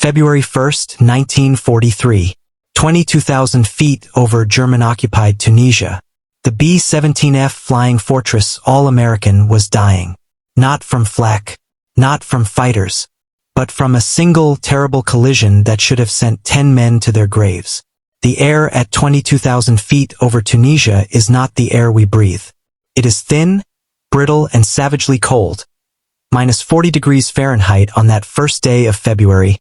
February 1st, 1943. 22,000 feet over German-occupied Tunisia. The B-17F Flying Fortress All-American was dying. Not from flak, not from fighters, but from a single terrible collision that should have sent 10 men to their graves. The air at 22,000 feet over Tunisia is not the air we breathe. It is thin, brittle, and savagely cold. -40 degrees Fahrenheit on that first day of February,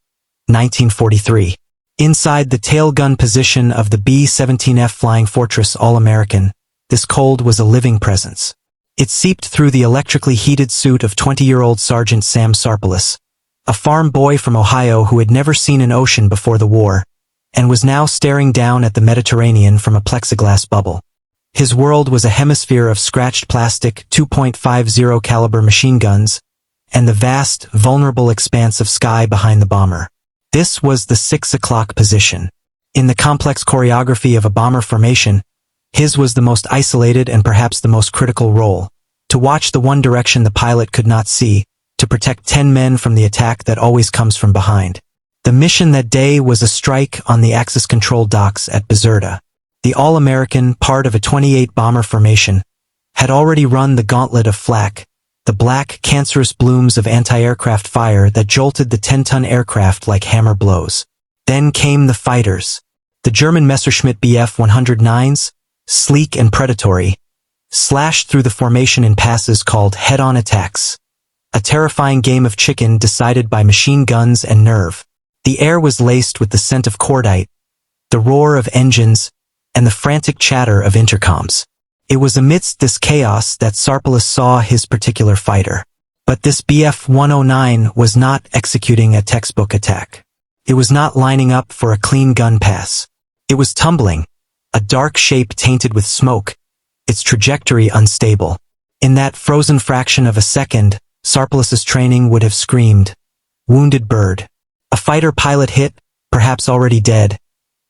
1943. Inside the tail gun position of the B-17F Flying Fortress All-American, this cold was a living presence. It seeped through the electrically heated suit of 20-year-old Sergeant Sam Sarpilas, a farm boy from Ohio who had never seen an ocean before the war, and was now staring down at the Mediterranean from a plexiglass bubble. His world was a hemisphere of scratched plastic 2.50 caliber machine guns, and the vast, vulnerable expanse of sky behind the bomber. This was the 6 o'clock position. In the complex choreography of a bomber formation, his was the most isolated and perhaps the most critical role. To watch the one direction the pilot could not see, to protect 10 men from the attack that always comes from behind. The mission that day was a strike on the Axis control docks at Bizerta. The All-American, part of a 28 bomber formation, had already run the gauntlet of flak, the black, cancerous blooms of anti-aircraft fire that jolted the 10-ton aircraft like hammer blows. Then came the fighters. The German Messerschmitt Bf 109s, sleek and predatory, slashed through the formation in passes called head-on attacks. A terrifying game of chicken decided by machine guns and nerve. The air was laced with the scent of cordite, the roar of engines, and the frantic chatter of intercoms. It was amidst this chaos that Sarpilas saw his particular fighter. But this Bf 109 was not executing a textbook attack. It was not lining up for a clean gun pass. It was tumbling, a dark shape tainted with smoke, its trajectory unstable. In that frozen fraction of a second, Sarpilas's training would have screamed, "Wounded bird." A fighter pilot hit, perhaps already dead.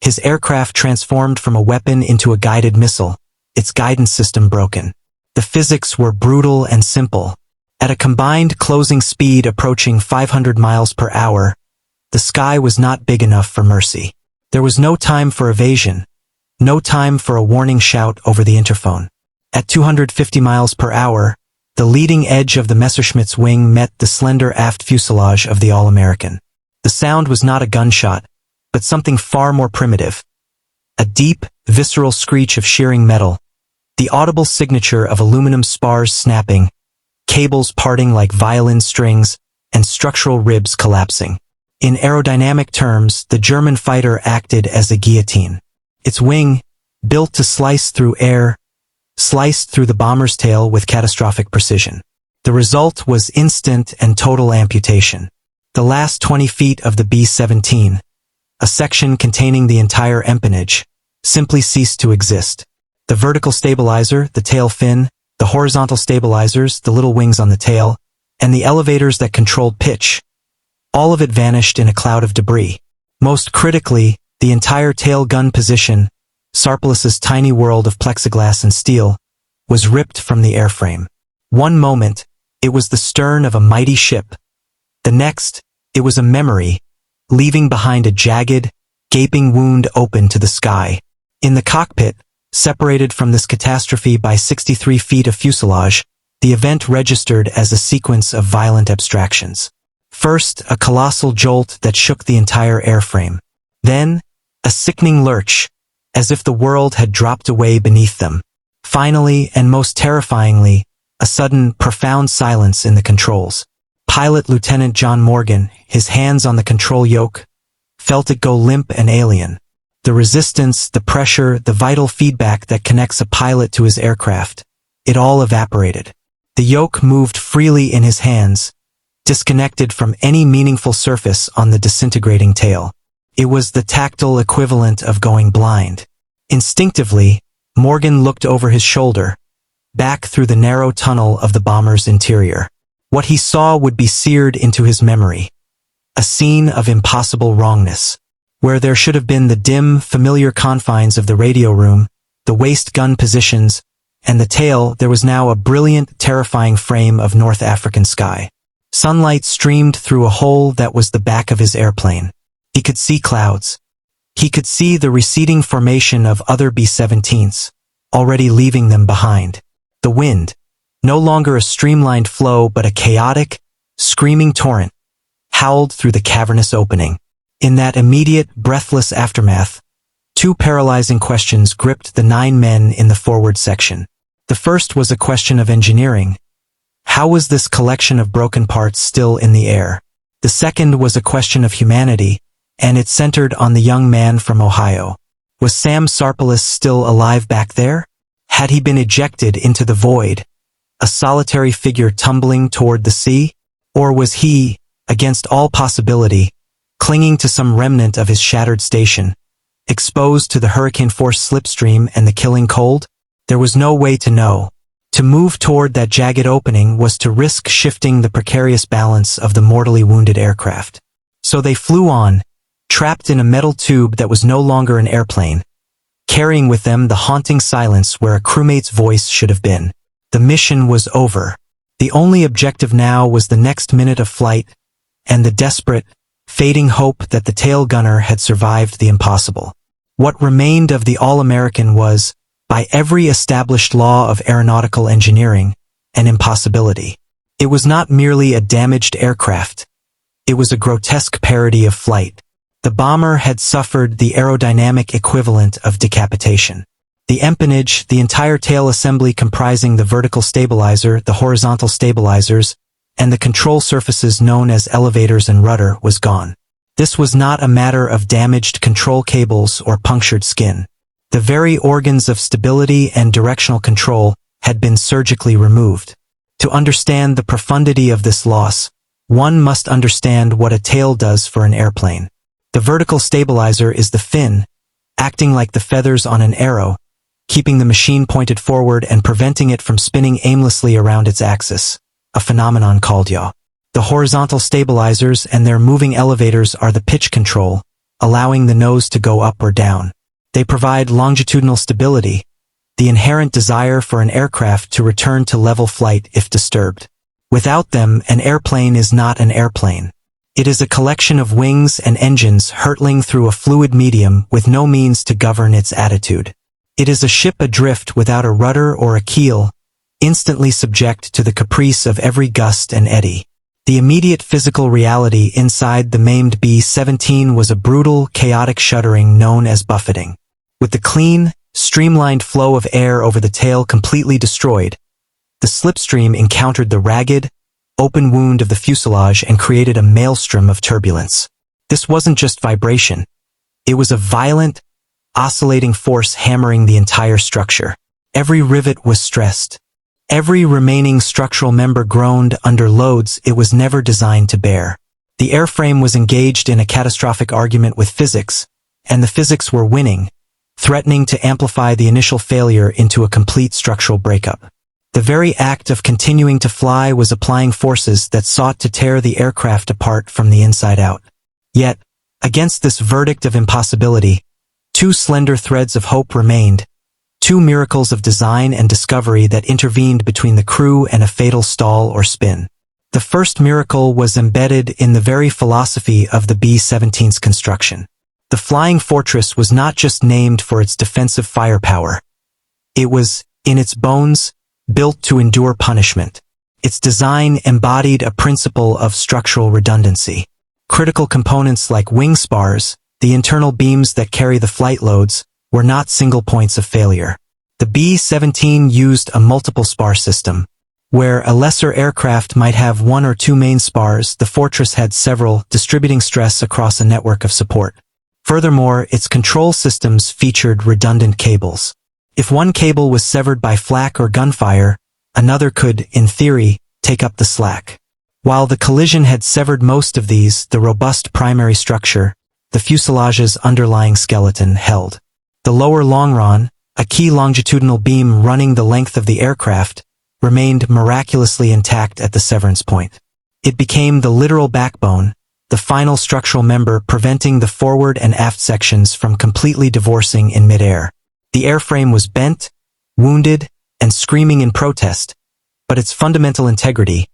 His aircraft transformed from a weapon into a guided missile, its guidance system broken. The physics were brutal and simple. At a combined closing speed approaching 500 miles per hour, the sky was not big enough for mercy. There was no time for evasion, no time for a warning shout over the interphone. At 250 miles per hour, the leading edge of the Messerschmitt's wing met the slender aft fuselage of the All-American. The sound was not a gunshot, but something far more primitive. A deep, visceral screech of shearing metal, the audible signature of aluminum spars snapping, cables parting like violin strings, and structural ribs collapsing. In aerodynamic terms, the German fighter acted as a guillotine. Its wing, built to slice through air, sliced through the bomber's tail with catastrophic precision. The result was instant and total amputation. The last 20 feet of the B-17, a section containing the entire empennage, simply ceased to exist. The vertical stabilizer, the tail fin, the horizontal stabilizers, the little wings on the tail, and the elevators that controlled pitch, all of it vanished in a cloud of debris. Most critically, the entire tail gun position, Sarpilas's tiny world of plexiglass and steel, was ripped from the airframe. One moment, it was the stern of a mighty ship. The next, it was a memory, leaving behind a jagged, gaping wound open to the sky. In the cockpit, separated from this catastrophe by 63 feet of fuselage, the event registered as a sequence of violent abstractions. First, a colossal jolt that shook the entire airframe. Then, a sickening lurch, as if the world had dropped away beneath them. Finally, and most terrifyingly, a sudden, profound silence in the controls. Pilot Lieutenant John Morgan, his hands on the control yoke, felt it go limp and alien. The resistance, the pressure, the vital feedback that connects a pilot to his aircraft, it all evaporated. The yoke moved freely in his hands, disconnected from any meaningful surface on the disintegrating tail. It was the tactile equivalent of going blind. Instinctively, Morgan looked over his shoulder, back through the narrow tunnel of the bomber's interior. What he saw would be seared into his memory. A scene of impossible wrongness. Where there should have been the dim, familiar confines of the radio room, the waist gun positions, and the tail, there was now a brilliant, terrifying frame of North African sky. Sunlight streamed through a hole that was the back of his airplane. He could see clouds. He could see the receding formation of other B-17s, already leaving them behind. The wind, no longer a streamlined flow but a chaotic, screaming torrent, howled through the cavernous opening. In that immediate, breathless aftermath, two paralyzing questions gripped the 9 men in the forward section. The first was a question of engineering. How was this collection of broken parts still in the air? The second was a question of humanity, and it centered on the young man from Ohio. Was Sam Sarpilas still alive back there? Had he been ejected into the void, a solitary figure tumbling toward the sea? Or was he, against all possibility, clinging to some remnant of his shattered station, exposed to the hurricane-force slipstream and the killing cold? There was no way to know. To move toward that jagged opening was to risk shifting the precarious balance of the mortally wounded aircraft. So they flew on, trapped in a metal tube that was no longer an airplane, carrying with them the haunting silence where a crewmate's voice should have been. The mission was over. The only objective now was the next minute of flight, and the desperate, fading hope that the tail gunner had survived the impossible. What remained of the All-American was, by every established law of aeronautical engineering, an impossibility. It was not merely a damaged aircraft. It was a grotesque parody of flight. The bomber had suffered the aerodynamic equivalent of decapitation. The empennage, the entire tail assembly comprising the vertical stabilizer, the horizontal stabilizers, and the control surfaces known as elevators and rudder, was gone. This was not a matter of damaged control cables or punctured skin. The very organs of stability and directional control had been surgically removed. To understand the profundity of this loss, one must understand what a tail does for an airplane. The vertical stabilizer is the fin, acting like the feathers on an arrow, keeping the machine pointed forward and preventing it from spinning aimlessly around its axis, a phenomenon called yaw. The horizontal stabilizers and their moving elevators are the pitch control, allowing the nose to go up or down. They provide longitudinal stability, the inherent desire for an aircraft to return to level flight if disturbed. Without them, an airplane is not an airplane. It is a collection of wings and engines hurtling through a fluid medium with no means to govern its attitude. It is a ship adrift without a rudder or a keel, instantly subject to the caprice of every gust and eddy. The immediate physical reality inside the maimed B-17 was a brutal, chaotic shuddering known as buffeting. With the clean, streamlined flow of air over the tail completely destroyed, the slipstream encountered the ragged, open wound of the fuselage and created a maelstrom of turbulence. This wasn't just vibration. It was a violent, oscillating force hammering the entire structure. Every rivet was stressed. Every remaining structural member groaned under loads it was never designed to bear. The airframe was engaged in a catastrophic argument with physics, and the physics were winning, threatening to amplify the initial failure into a complete structural breakup. The very act of continuing to fly was applying forces that sought to tear the aircraft apart from the inside out. Yet, against this verdict of impossibility, two slender threads of hope remained, two miracles of design and discovery that intervened between the crew and a fatal stall or spin. The first miracle was embedded in the very philosophy of the B-17's construction. The Flying Fortress was not just named for its defensive firepower. It was, in its bones, built to endure punishment. Its design embodied a principle of structural redundancy. Critical components like wing spars, the internal beams that carry the flight loads, were not single points of failure. The B-17 used a multiple spar system. Where a lesser aircraft might have one or two main spars, the Fortress had several, distributing stress across a network of support. Furthermore, its control systems featured redundant cables. If one cable was severed by flak or gunfire, another could, in theory, take up the slack. While the collision had severed most of these, the robust primary structure, the fuselage's underlying skeleton, held. The lower longeron, a key longitudinal beam running the length of the aircraft, remained miraculously intact at the severance point. It became the literal backbone, the final structural member preventing the forward and aft sections from completely divorcing in midair. The airframe was bent, wounded, and screaming in protest, but its fundamental integrity,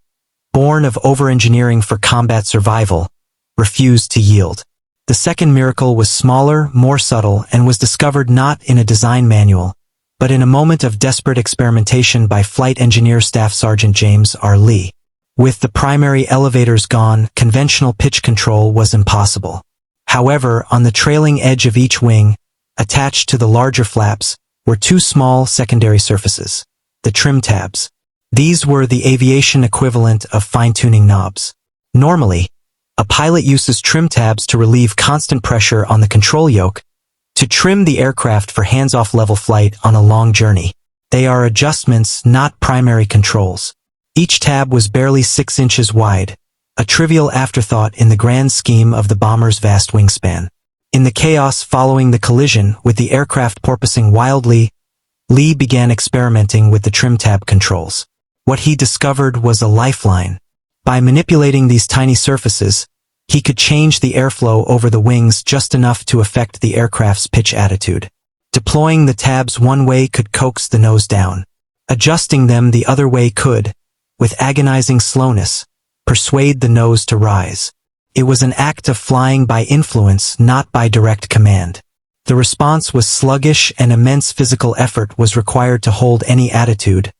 born of over-engineering for combat survival, refused to yield. The second miracle was smaller, more subtle, and was discovered not in a design manual, but in a moment of desperate experimentation by Flight Engineer Staff Sergeant James R. Lee. With the primary elevators gone, conventional pitch control was impossible. However, on the trailing edge of each wing, attached to the larger flaps, were two small secondary surfaces, the trim tabs. These were the aviation equivalent of fine-tuning knobs. Normally, a pilot uses trim tabs to relieve constant pressure on the control yoke, to trim the aircraft for hands-off level flight on a long journey. They are adjustments, not primary controls. Each tab was barely 6 inches wide, a trivial afterthought in the grand scheme of the bomber's vast wingspan. In the chaos following the collision, with the aircraft porpoising wildly, Lee began experimenting with the trim tab controls. What he discovered was a lifeline. By manipulating these tiny surfaces, he could change the airflow over the wings just enough to affect the aircraft's pitch attitude. Deploying the tabs one way could coax the nose down. Adjusting them the other way could, with agonizing slowness, persuade the nose to rise. It was an act of flying by influence, not by direct command. The response was sluggish, and immense physical effort was required to hold any attitude,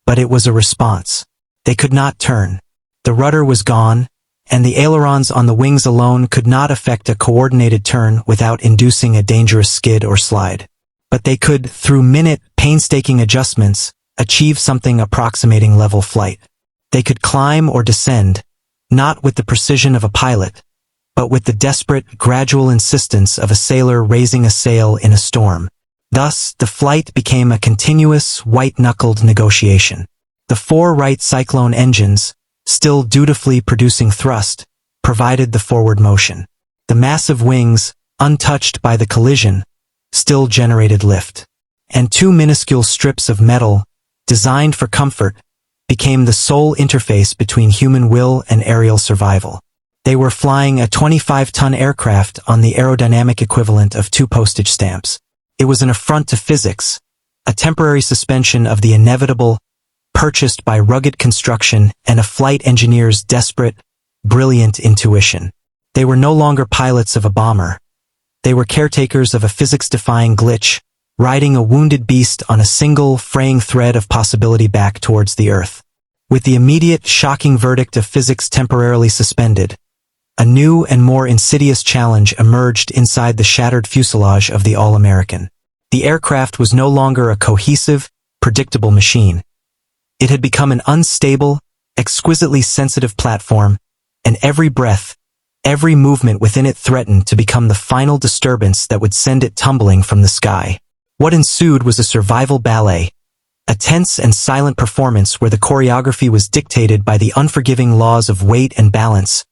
but it was a response. They could not turn. The rudder was gone, and the ailerons on the wings alone could not effect a coordinated turn without inducing a dangerous skid or slide. But they could, through painstaking adjustments, achieve something approximating level flight. They could climb or descend, not with the precision of a pilot, but with the desperate, gradual insistence of a sailor raising a sail in a storm. Thus, the flight became a continuous, white-knuckled negotiation. The 4 Wright Cyclone engines, still dutifully producing thrust, provided the forward motion. The massive wings, untouched by the collision, still generated lift. And 2 minuscule strips of metal, designed for comfort, became the sole interface between human will and aerial survival. They were flying a 25-ton aircraft on the aerodynamic equivalent of 2 postage stamps. It was an affront to physics, a temporary suspension of the inevitable, purchased by rugged construction and a flight engineer's desperate, brilliant intuition. They were no longer pilots of a bomber. They were caretakers of a physics-defying glitch, riding a wounded beast on a single, fraying thread of possibility back towards the Earth. With the immediate, shocking verdict of physics temporarily suspended, a new and more insidious challenge emerged inside the shattered fuselage of the All-American. The aircraft was no longer a cohesive, predictable machine. It had become an unstable, exquisitely sensitive platform, and every breath, every movement within it threatened to become the final disturbance that would send it tumbling from the sky. What ensued was a survival ballet, a tense and silent performance where the choreography was dictated by the unforgiving laws of weight and balance,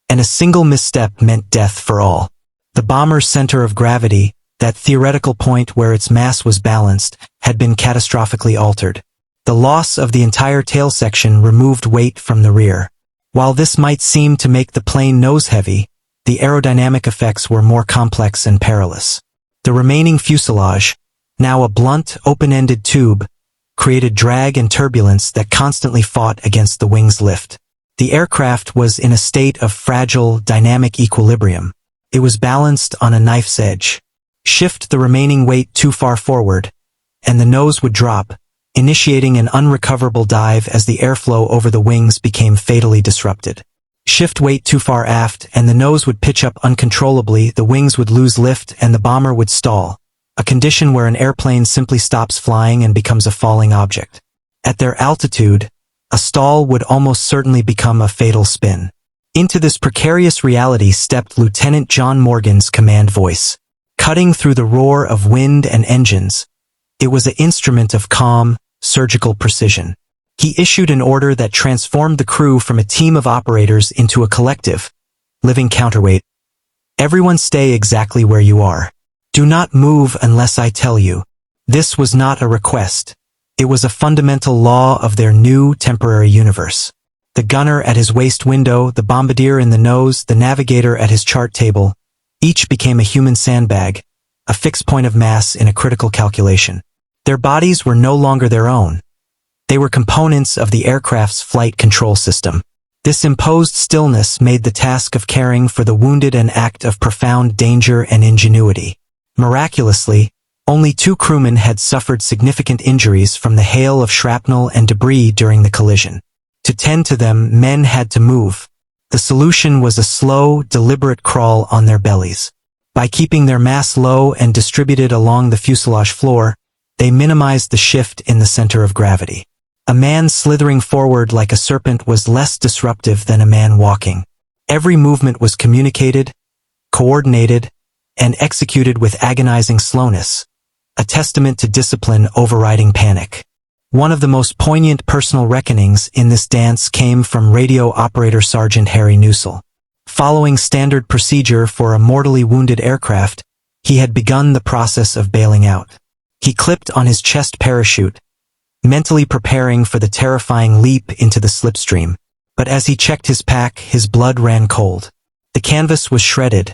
and a single misstep meant death for all. The bomber's center of gravity, that theoretical point where its mass was balanced, had been catastrophically altered. The loss of the entire tail section removed weight from the rear. While this might seem to make the plane nose-heavy, the aerodynamic effects were more complex and perilous. The remaining fuselage, now a blunt, open-ended tube, created drag and turbulence that constantly fought against the wing's lift. The aircraft was in a state of fragile, dynamic equilibrium. It was balanced on a knife's edge. Shift the remaining weight too far forward, and the nose would drop, initiating an unrecoverable dive as the airflow over the wings became fatally disrupted. Shift weight too far aft, and the nose would pitch up uncontrollably, the wings would lose lift, and the bomber would stall, a condition where an airplane simply stops flying and becomes a falling object. At their altitude, a stall would almost certainly become a fatal spin. Into this precarious reality stepped Lieutenant John Morgan's command voice. Cutting through the roar of wind and engines, it was an instrument of calm, surgical precision. He issued an order that transformed the crew from a team of operators into a collective, living counterweight. Everyone stay exactly where you are. Do not move unless I tell you. This was not a request. It was a fundamental law of their new temporary universe. The gunner at his waist window, the bombardier in the nose, the navigator at his chart table, each became a human sandbag, a fixed point of mass in a critical calculation. Their bodies were no longer their own. They were components of the aircraft's flight control system. This imposed stillness made the task of caring for the wounded an act of profound danger and ingenuity. Miraculously, only 2 crewmen had suffered significant injuries from the hail of shrapnel and debris during the collision. To tend to them, men had to move. The solution was a slow, deliberate crawl on their bellies. By keeping their mass low and distributed along the fuselage floor, they minimized the shift in the center of gravity. A man slithering forward like a serpent was less disruptive than a man walking. Every movement was communicated, coordinated, and executed with agonizing slowness, a testament to discipline overriding panic. One of the most poignant personal reckonings in this dance came from radio operator Sergeant Harry Newsell. Following standard procedure for a mortally wounded aircraft, he had begun the process of bailing out. He clipped on his chest parachute, mentally preparing for the terrifying leap into the slipstream. But as he checked his pack, his blood ran cold. The canvas was shredded,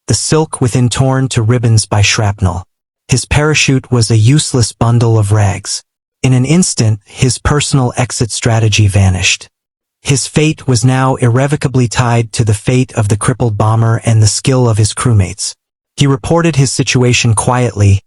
the silk within torn to ribbons by shrapnel. His parachute was a useless bundle of rags. In an instant, his personal exit strategy vanished. His fate was now irrevocably tied to the fate of the crippled bomber and the skill of his crewmates. He reported his situation quietly,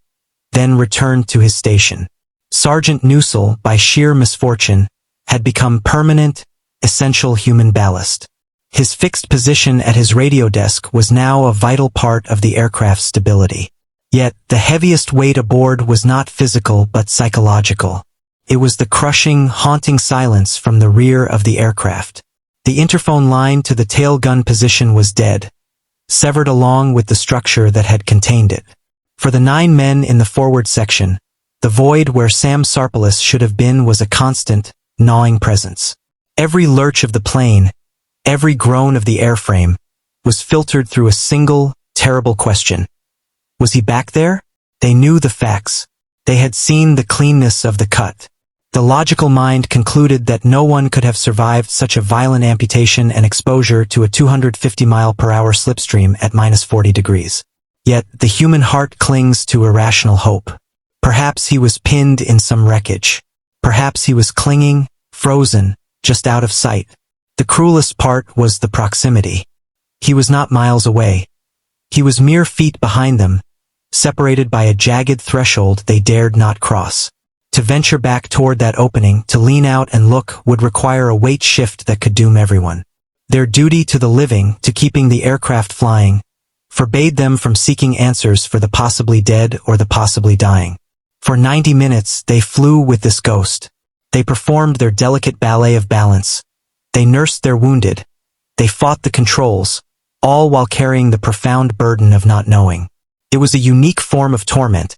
then returned to his station. Sergeant Newsell, by sheer misfortune, had become permanent, essential human ballast. His fixed position at his radio desk was now a vital part of the aircraft's stability. Yet, the heaviest weight aboard was not physical but psychological. It was the crushing, haunting silence from the rear of the aircraft. The interphone line to the tail gun position was dead, severed along with the structure that had contained it. For the 9 men in the forward section, the void where Sam Sarpilas should have been was a constant, gnawing presence. Every lurch of the plane, every groan of the airframe, was filtered through a single, terrible question. Was he back there? They knew the facts. They had seen the cleanness of the cut. The logical mind concluded that no one could have survived such a violent amputation and exposure to a 250-mile-per-hour slipstream at -40 degrees. Yet, the human heart clings to irrational hope. Perhaps he was pinned in some wreckage. Perhaps he was clinging, frozen, just out of sight. The cruelest part was the proximity. He was not miles away. He was mere feet behind them, separated by a jagged threshold they dared not cross. To venture back toward that opening, to lean out and look, would require a weight shift that could doom everyone. Their duty to the living, to keeping the aircraft flying, forbade them from seeking answers for the possibly dead or the possibly dying. For 90 minutes, they flew with this ghost. They performed their delicate ballet of balance. They nursed their wounded. They fought the controls, all while carrying the profound burden of not knowing. It was a unique form of torment,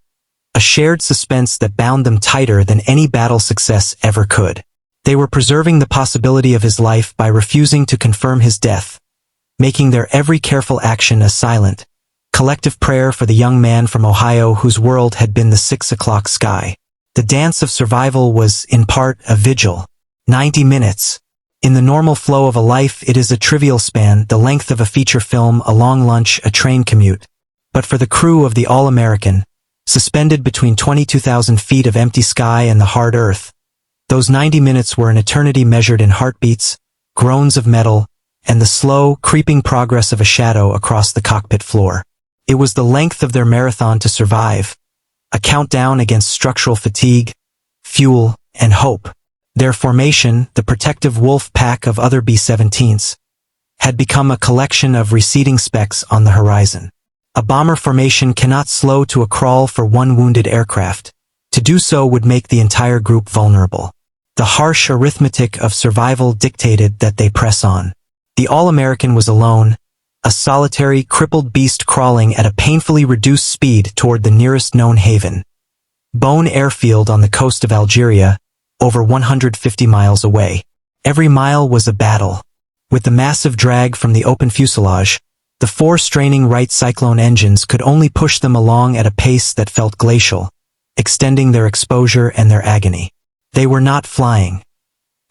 a shared suspense that bound them tighter than any battle success ever could. They were preserving the possibility of his life by refusing to confirm his death, making their every careful action a silent, collective prayer for the young man from Ohio whose world had been the 6 o'clock sky. The dance of survival was, in part, a vigil. 90 minutes. In the normal flow of a life, it is a trivial span, the length of a feature film, a long lunch, a train commute. But for the crew of the All-American, suspended between 22,000 feet of empty sky and the hard earth, those 90 minutes were an eternity measured in heartbeats, groans of metal, and the slow, creeping progress of a shadow across the cockpit floor. It was the length of their marathon to survive, a countdown against structural fatigue, fuel, and hope. Their formation, the protective wolf pack of other B-17s, had become a collection of receding specks on the horizon. A bomber formation cannot slow to a crawl for one wounded aircraft. To do so would make the entire group vulnerable. The harsh arithmetic of survival dictated that they press on. The All-American was alone, a solitary, crippled beast crawling at a painfully reduced speed toward the nearest known haven. Bône Airfield on the coast of Algeria, over 150 miles away. Every mile was a battle. With the massive drag from the open fuselage, the 4 straining Wright Cyclone engines could only push them along at a pace that felt glacial, extending their exposure and their agony. They were not flying.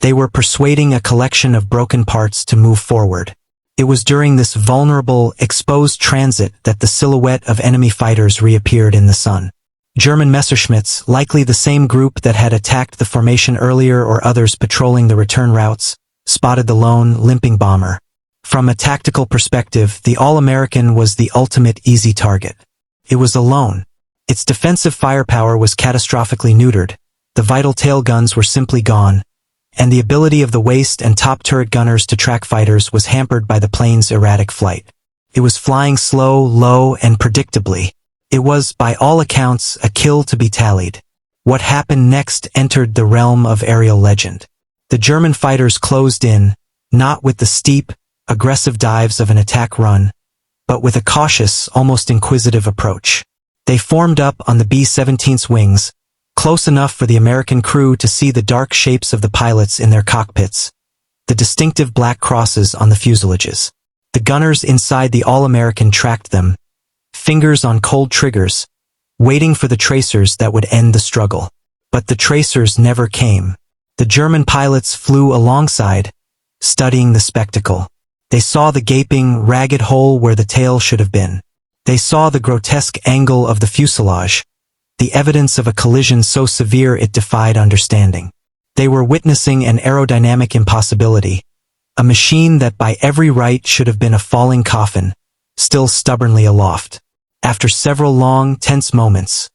They were persuading a collection of broken parts to move forward. It was during this vulnerable, exposed transit that the silhouette of enemy fighters reappeared in the sun. German Messerschmitts, likely the same group that had attacked the formation earlier or others patrolling the return routes, spotted the lone, limping bomber. From a tactical perspective, the All-American was the ultimate easy target. It was alone. Its defensive firepower was catastrophically neutered, the vital tail guns were simply gone, and the ability of the waist and top turret gunners to track fighters was hampered by the plane's erratic flight. It was flying slow, low, and predictably. It was, by all accounts, a kill to be tallied. What happened next entered the realm of aerial legend. The German fighters closed in, not with the steep, aggressive dives of an attack run, but with a cautious, almost inquisitive approach. They formed up on the B-17's wings, close enough for the American crew to see the dark shapes of the pilots in their cockpits, the distinctive black crosses on the fuselages. The gunners inside the All-American tracked them, fingers on cold triggers, waiting for the tracers that would end the struggle. But the tracers never came. The German pilots flew alongside, studying the spectacle. They saw the gaping, ragged hole where the tail should have been. They saw the grotesque angle of the fuselage, the evidence of a collision so severe it defied understanding. They were witnessing an aerodynamic impossibility, a machine that by every right should have been a falling coffin, still stubbornly aloft. After several long, tense moments,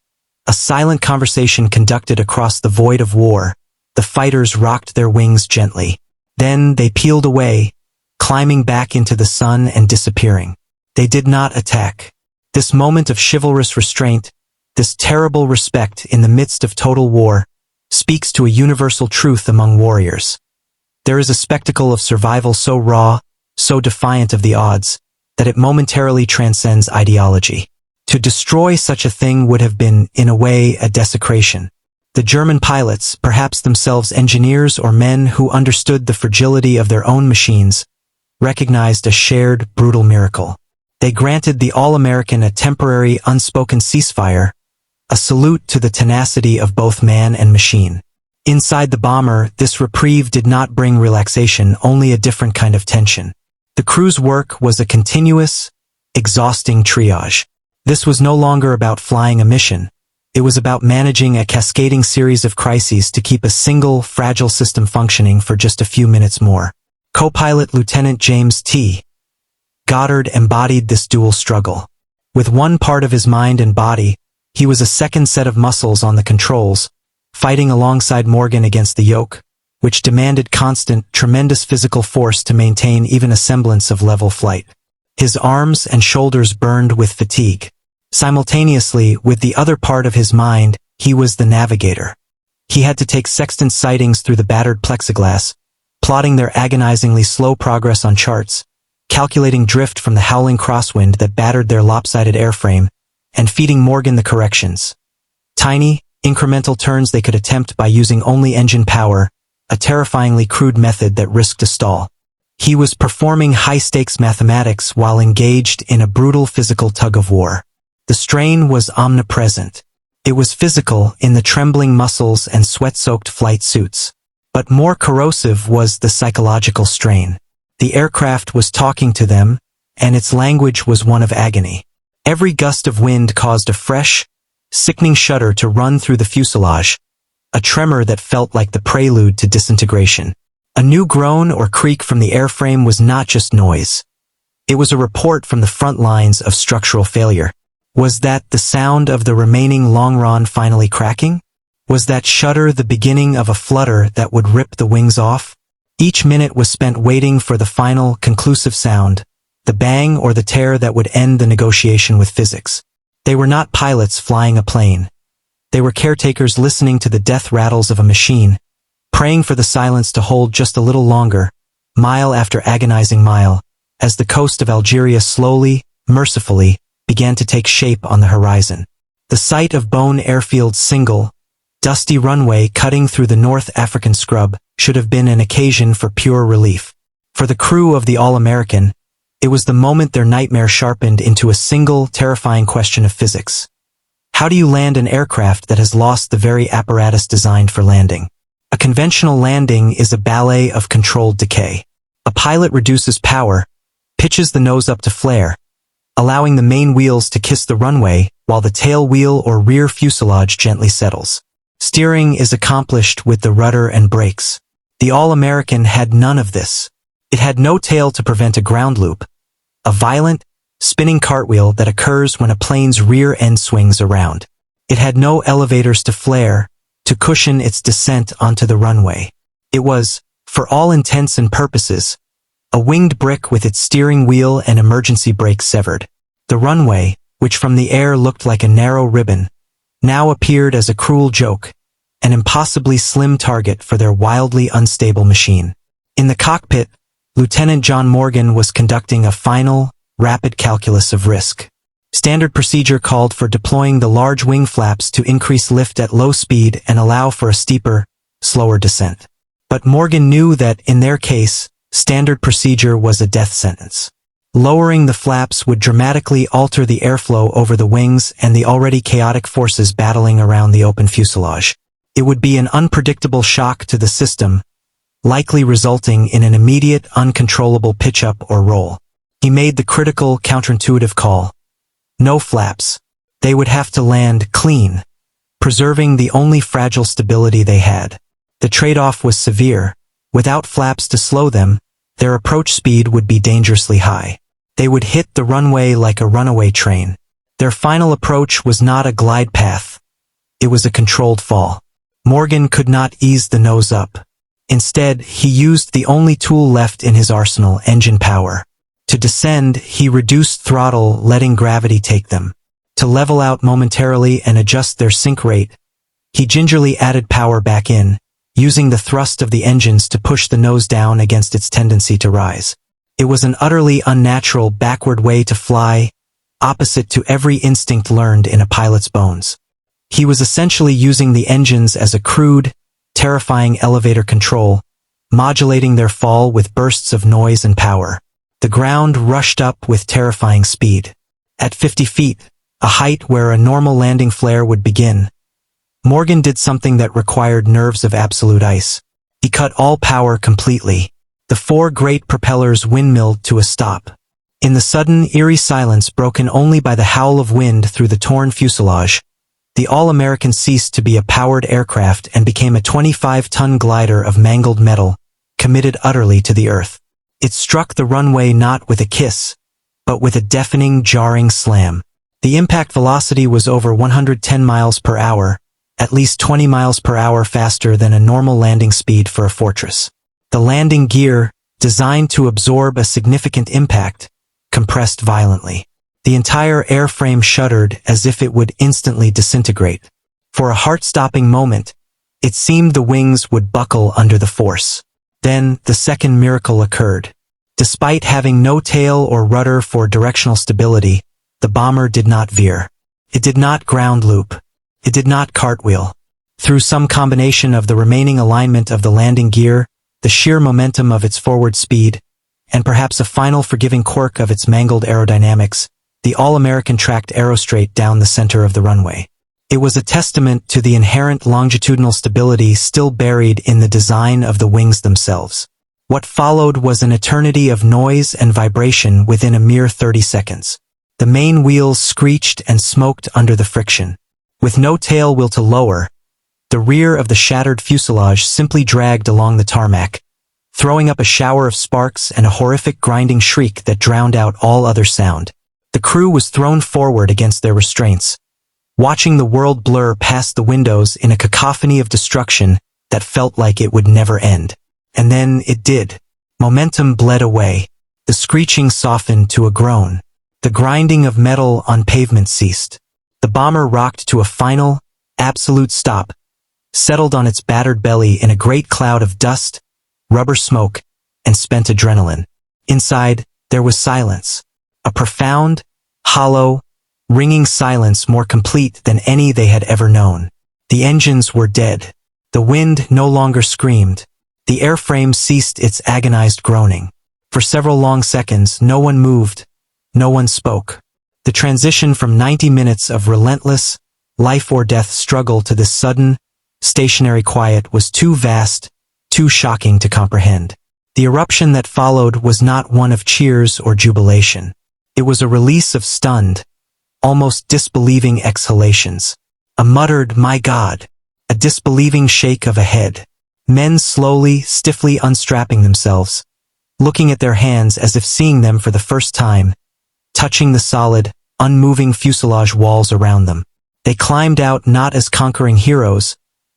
a silent conversation conducted across the void of war, the fighters rocked their wings gently. Then they peeled away, climbing back into the sun and disappearing. They did not attack. This moment of chivalrous restraint, this terrible respect in the midst of total war, speaks to a universal truth among warriors. There is a spectacle of survival so raw, so defiant of the odds, that it momentarily transcends ideology. To destroy such a thing would have been, in a way, a desecration. The German pilots, perhaps themselves engineers or men who understood the fragility of their own machines, recognized a shared, brutal miracle. They granted the All-American a temporary, unspoken ceasefire, a salute to the tenacity of both man and machine. Inside the bomber, this reprieve did not bring relaxation, only a different kind of tension. The crew's work was a continuous, exhausting triage. This was no longer about flying a mission. It was about managing a cascading series of crises to keep a single, fragile system functioning for just a few minutes more. Co-pilot Lieutenant James T. Goddard embodied this dual struggle. With one part of his mind and body, he was a second set of muscles on the controls, fighting alongside Morgan against the yoke, which demanded constant, tremendous physical force to maintain even a semblance of level flight. His arms and shoulders burned with fatigue. Simultaneously, with the other part of his mind, he was the navigator. He had to take sextant sightings through the battered plexiglass, plotting their agonizingly slow progress on charts, calculating drift from the howling crosswind that battered their lopsided airframe, and feeding Morgan the corrections. Tiny, incremental turns they could attempt by using only engine power, a terrifyingly crude method that risked a stall. He was performing high-stakes mathematics while engaged in a brutal physical tug-of-war. The strain was omnipresent. It was physical in the trembling muscles and sweat-soaked flight suits. But more corrosive was the psychological strain. The aircraft was talking to them, and its language was one of agony. Every gust of wind caused a fresh, sickening shudder to run through the fuselage, a tremor that felt like the prelude to disintegration. A new groan or creak from the airframe was not just noise. It was a report from the front lines of structural failure. Was that the sound of the remaining longeron finally cracking? Was that shudder the beginning of a flutter that would rip the wings off? Each minute was spent waiting for the final, conclusive sound, the bang or the tear that would end the negotiation with physics. They were not pilots flying a plane. They were caretakers listening to the death rattles of a machine, praying for the silence to hold just a little longer, mile after agonizing mile, as the coast of Algeria slowly, mercifully, began to take shape on the horizon. The sight of Bône Airfield's single, dusty runway cutting through the North African scrub should have been an occasion for pure relief. For the crew of the All-American, it was the moment their nightmare sharpened into a single, terrifying question of physics. How do you land an aircraft that has lost the very apparatus designed for landing? A conventional landing is a ballet of controlled decay. A pilot reduces power, pitches the nose up to flare, allowing the main wheels to kiss the runway while the tail wheel or rear fuselage gently settles. Steering is accomplished with the rudder and brakes. The All-American had none of this. It had no tail to prevent a ground loop, a violent, spinning cartwheel that occurs when a plane's rear end swings around. It had no elevators to flare, to cushion its descent onto the runway. It was, for all intents and purposes, a winged brick with its steering wheel and emergency brake severed. The runway, which from the air looked like a narrow ribbon, now appeared as a cruel joke, an impossibly slim target for their wildly unstable machine. In the cockpit, Lieutenant John Morgan was conducting a final, rapid calculus of risk. Standard procedure called for deploying the large wing flaps to increase lift at low speed and allow for a steeper, slower descent. But Morgan knew that, in their case, standard procedure was a death sentence. Lowering the flaps would dramatically alter the airflow over the wings and the already chaotic forces battling around the open fuselage. It would be an unpredictable shock to the system, likely resulting in an immediate, uncontrollable pitch-up or roll. He made the critical, counterintuitive call. No flaps. They would have to land clean, preserving the only fragile stability they had. The trade-off was severe. Without flaps to slow them, their approach speed would be dangerously high. They would hit the runway like a runaway train. Their final approach was not a glide path. It was a controlled fall. Morgan could not ease the nose up. Instead, he used the only tool left in his arsenal, engine power. To descend, he reduced throttle, letting gravity take them. To level out momentarily and adjust their sink rate, he gingerly added power back in, using the thrust of the engines to push the nose down against its tendency to rise. It was an utterly unnatural, backward way to fly, opposite to every instinct learned in a pilot's bones. He was essentially using the engines as a crude, terrifying elevator control, modulating their fall with bursts of noise and power. The ground rushed up with terrifying speed. At 50 feet, a height where a normal landing flare would begin, Morgan did something that required nerves of absolute ice. He cut all power completely. The four great propellers windmilled to a stop. In the sudden, eerie silence broken only by the howl of wind through the torn fuselage, the All-American ceased to be a powered aircraft and became a 25-ton glider of mangled metal, committed utterly to the earth. It struck the runway not with a kiss, but with a deafening, jarring slam. The impact velocity was over 110 miles per hour, at least 20 miles per hour faster than a normal landing speed for a Fortress. The landing gear, designed to absorb a significant impact, compressed violently. The entire airframe shuddered as if it would instantly disintegrate. For a heart-stopping moment, it seemed the wings would buckle under the force. Then, the second miracle occurred. Despite having no tail or rudder for directional stability, the bomber did not veer. It did not ground loop. It did not cartwheel. Through some combination of the remaining alignment of the landing gear, the sheer momentum of its forward speed, and perhaps a final forgiving quirk of its mangled aerodynamics, the All-American tracked aerostraight down the center of the runway. It was a testament to the inherent longitudinal stability still buried in the design of the wings themselves. What followed was an eternity of noise and vibration within a mere 30 seconds. The main wheels screeched and smoked under the friction. With no tail wheel to lower, the rear of the shattered fuselage simply dragged along the tarmac, throwing up a shower of sparks and a horrific grinding shriek that drowned out all other sound. The crew was thrown forward against their restraints, watching the world blur past the windows in a cacophony of destruction that felt like it would never end. And then it did. Momentum bled away. The screeching softened to a groan. The grinding of metal on pavement ceased. The bomber rocked to a final, absolute stop, settled on its battered belly in a great cloud of dust, rubber smoke, and spent adrenaline. Inside, there was silence. A profound, hollow, ringing silence more complete than any they had ever known. The engines were dead. The wind no longer screamed. The airframe ceased its agonized groaning. For several long seconds, no one moved. No one spoke. The transition from 90 minutes of relentless, life-or-death struggle to this sudden, stationary quiet was too vast, too shocking to comprehend. The eruption that followed was not one of cheers or jubilation. It was a release of stunned, almost disbelieving exhalations. A muttered, "My God," a disbelieving shake of a head, Men slowly, stiffly unstrapping themselves, looking at their hands as if seeing them for the first time, touching the solid, unmoving fuselage walls around them. They climbed out not as conquering heroes,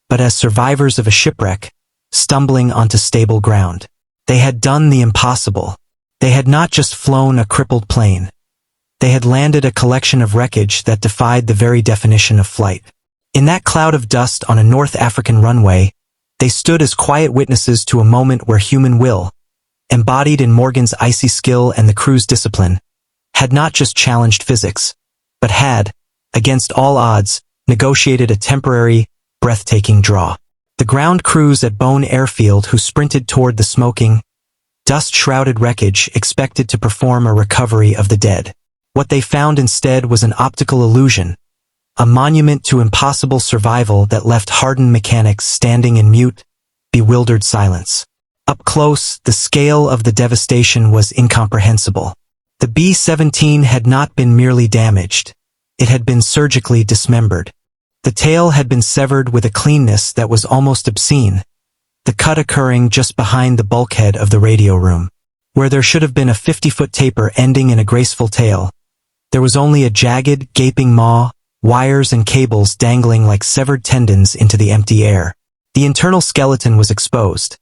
but as survivors of a shipwreck, stumbling onto stable ground. They had done the impossible. They had not just flown a crippled plane. They had landed a collection of wreckage that defied the very definition of flight. In that cloud of dust on a North African runway, they stood as quiet witnesses to a moment where human will, embodied in Morgan's icy skill and the crew's discipline, had not just challenged physics, but had, against all odds, negotiated a temporary, breathtaking draw. The ground crews at Bône Airfield who sprinted toward the smoking, dust-shrouded wreckage expected to perform a recovery of the dead. What they found instead was an optical illusion, a monument to impossible survival that left hardened mechanics standing in mute, bewildered silence. Up close, the scale of the devastation was incomprehensible. The B-17 had not been merely damaged. It had been surgically dismembered. The tail had been severed with a cleanness that was almost obscene, the cut occurring just behind the bulkhead of the radio room. Where there should have been a 50-foot taper ending in a graceful tail, there was only a jagged, gaping maw, wires and cables dangling like severed tendons into the empty air. The internal skeleton was exposed,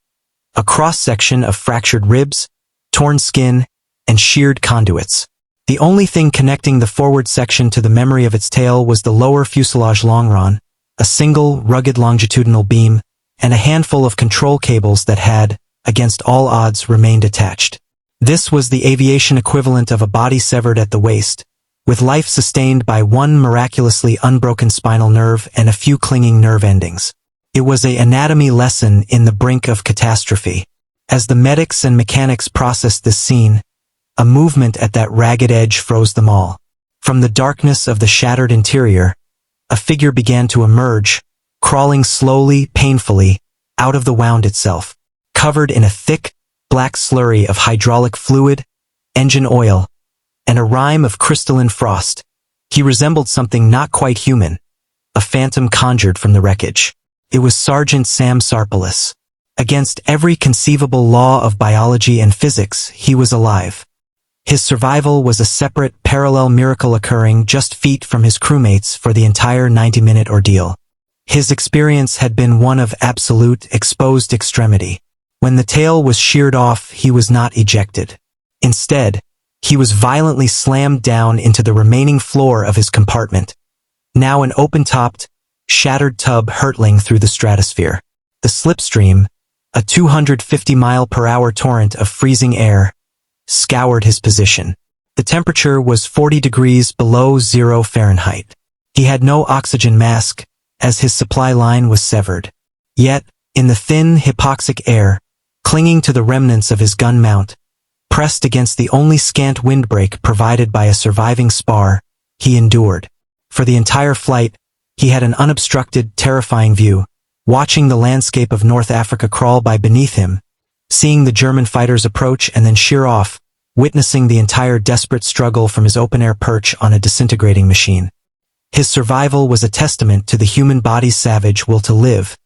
a cross-section of fractured ribs, torn skin, and sheared conduits. The only thing connecting the forward section to the memory of its tail was the lower fuselage longeron, a single, rugged longitudinal beam, and a handful of control cables that had, against all odds, remained attached. This was the aviation equivalent of a body severed at the waist, with life sustained by one miraculously unbroken spinal nerve and a few clinging nerve endings. It was an anatomy lesson in the brink of catastrophe. As the medics and mechanics processed this scene, a movement at that ragged edge froze them all. From the darkness of the shattered interior, a figure began to emerge, crawling slowly, painfully, out of the wound itself. Covered in a thick, black slurry of hydraulic fluid, engine oil, and a rime of crystalline frost, he resembled something not quite human, a phantom conjured from the wreckage. It was Sergeant Sam Sarpilas. Against every conceivable law of biology and physics, he was alive. His survival was a separate, parallel miracle occurring just feet from his crewmates for the entire 90-minute ordeal. His experience had been one of absolute, exposed extremity. When the tail was sheared off, he was not ejected. Instead, he was violently slammed down into the remaining floor of his compartment, now an open-topped, shattered tub hurtling through the stratosphere. The slipstream, a 250-mile-per-hour torrent of freezing air, scoured his position. The temperature was 40 degrees below 0 Fahrenheit. He had no oxygen mask, as his supply line was severed. Yet, in the thin, hypoxic air, clinging to the remnants of his gun mount, pressed against the only scant windbreak provided by a surviving spar, he endured. For the entire flight, he had an unobstructed, terrifying view, watching the landscape of North Africa crawl by beneath him, seeing the German fighters approach and then sheer off, witnessing the entire desperate struggle from his open-air perch on a disintegrating machine. His survival was a testament to the human body's savage will to live,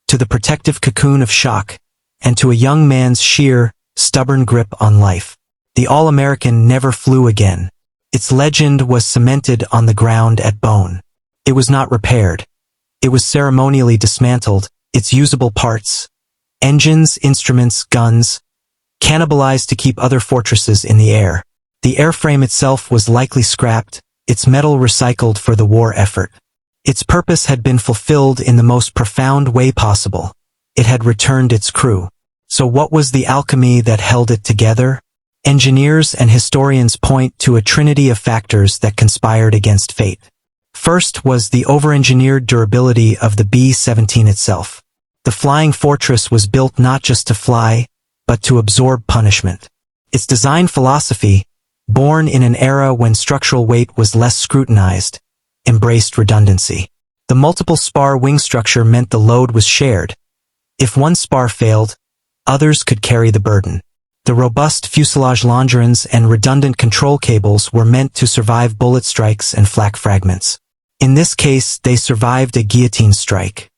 to the protective cocoon of shock, and to a young man's sheer, stubborn grip on life. The All-American never flew again. Its legend was cemented on the ground at Bône. It was not repaired. It was ceremonially dismantled, its usable parts, engines, instruments, guns, cannibalized to keep other fortresses in the air. The airframe itself was likely scrapped, its metal recycled for the war effort. Its purpose had been fulfilled in the most profound way possible. It had returned its crew. So what was the alchemy that held it together? Engineers and historians point to a trinity of factors that conspired against fate. First was the over-engineered durability of the B-17 itself. The Flying Fortress was built not just to fly, but to absorb punishment. Its design philosophy, born in an era when structural weight was less scrutinized, embraced redundancy. The multiple spar wing structure meant the load was shared. If one spar failed, others could carry the burden. The robust fuselage longerons and redundant control cables were meant to survive bullet strikes and flak fragments. In this case, they survived a guillotine strike.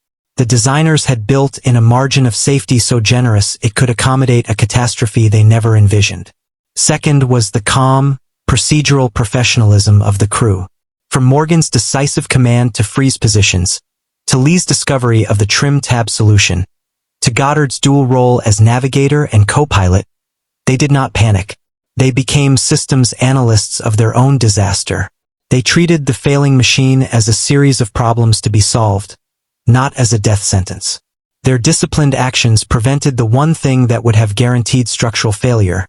The designers had built in a margin of safety so generous it could accommodate a catastrophe they never envisioned. Second was the calm, procedural professionalism of the crew. From Morgan's decisive command to freeze positions, to Lee's discovery of the trim tab solution, to Goddard's dual role as navigator and co-pilot, they did not panic. They became systems analysts of their own disaster. They treated the failing machine as a series of problems to be solved, not as a death sentence. Their disciplined actions prevented the one thing that would have guaranteed structural failure: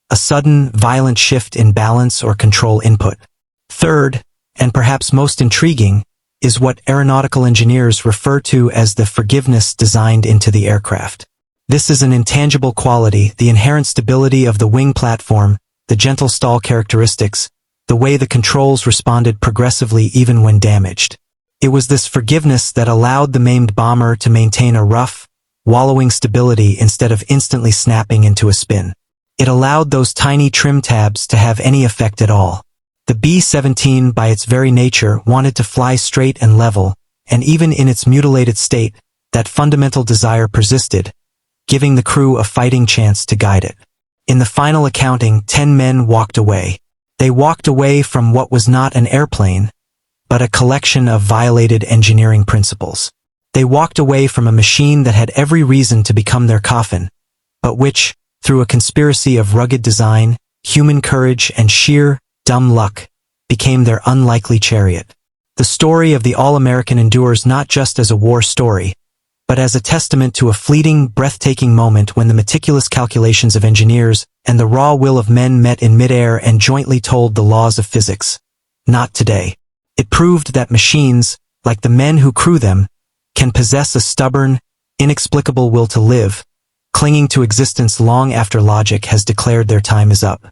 a sudden, violent shift in balance or control input. Third, and perhaps most intriguing, is what aeronautical engineers refer to as the forgiveness designed into the aircraft. This is an intangible quality, the inherent stability of the wing platform, the gentle stall characteristics, the way the controls responded progressively even when damaged. It was this forgiveness that allowed the maimed bomber to maintain a rough, wallowing stability instead of instantly snapping into a spin. It allowed those tiny trim tabs to have any effect at all. The B-17, by its very nature, wanted to fly straight and level, and even in its mutilated state, that fundamental desire persisted, giving the crew a fighting chance to guide it. In the final accounting, 10 men walked away. They walked away from what was not an airplane, but a collection of violated engineering principles. They walked away from a machine that had every reason to become their coffin, but which, through a conspiracy of rugged design, human courage, and sheer, dumb luck, became their unlikely chariot. The story of the All-American endures not just as a war story, but as a testament to a fleeting, breathtaking moment when the meticulous calculations of engineers and the raw will of men met in midair and jointly told the laws of physics. Not today. It proved that machines, like the men who crew them, can possess a stubborn, inexplicable will to live, clinging to existence long after logic has declared their time is up.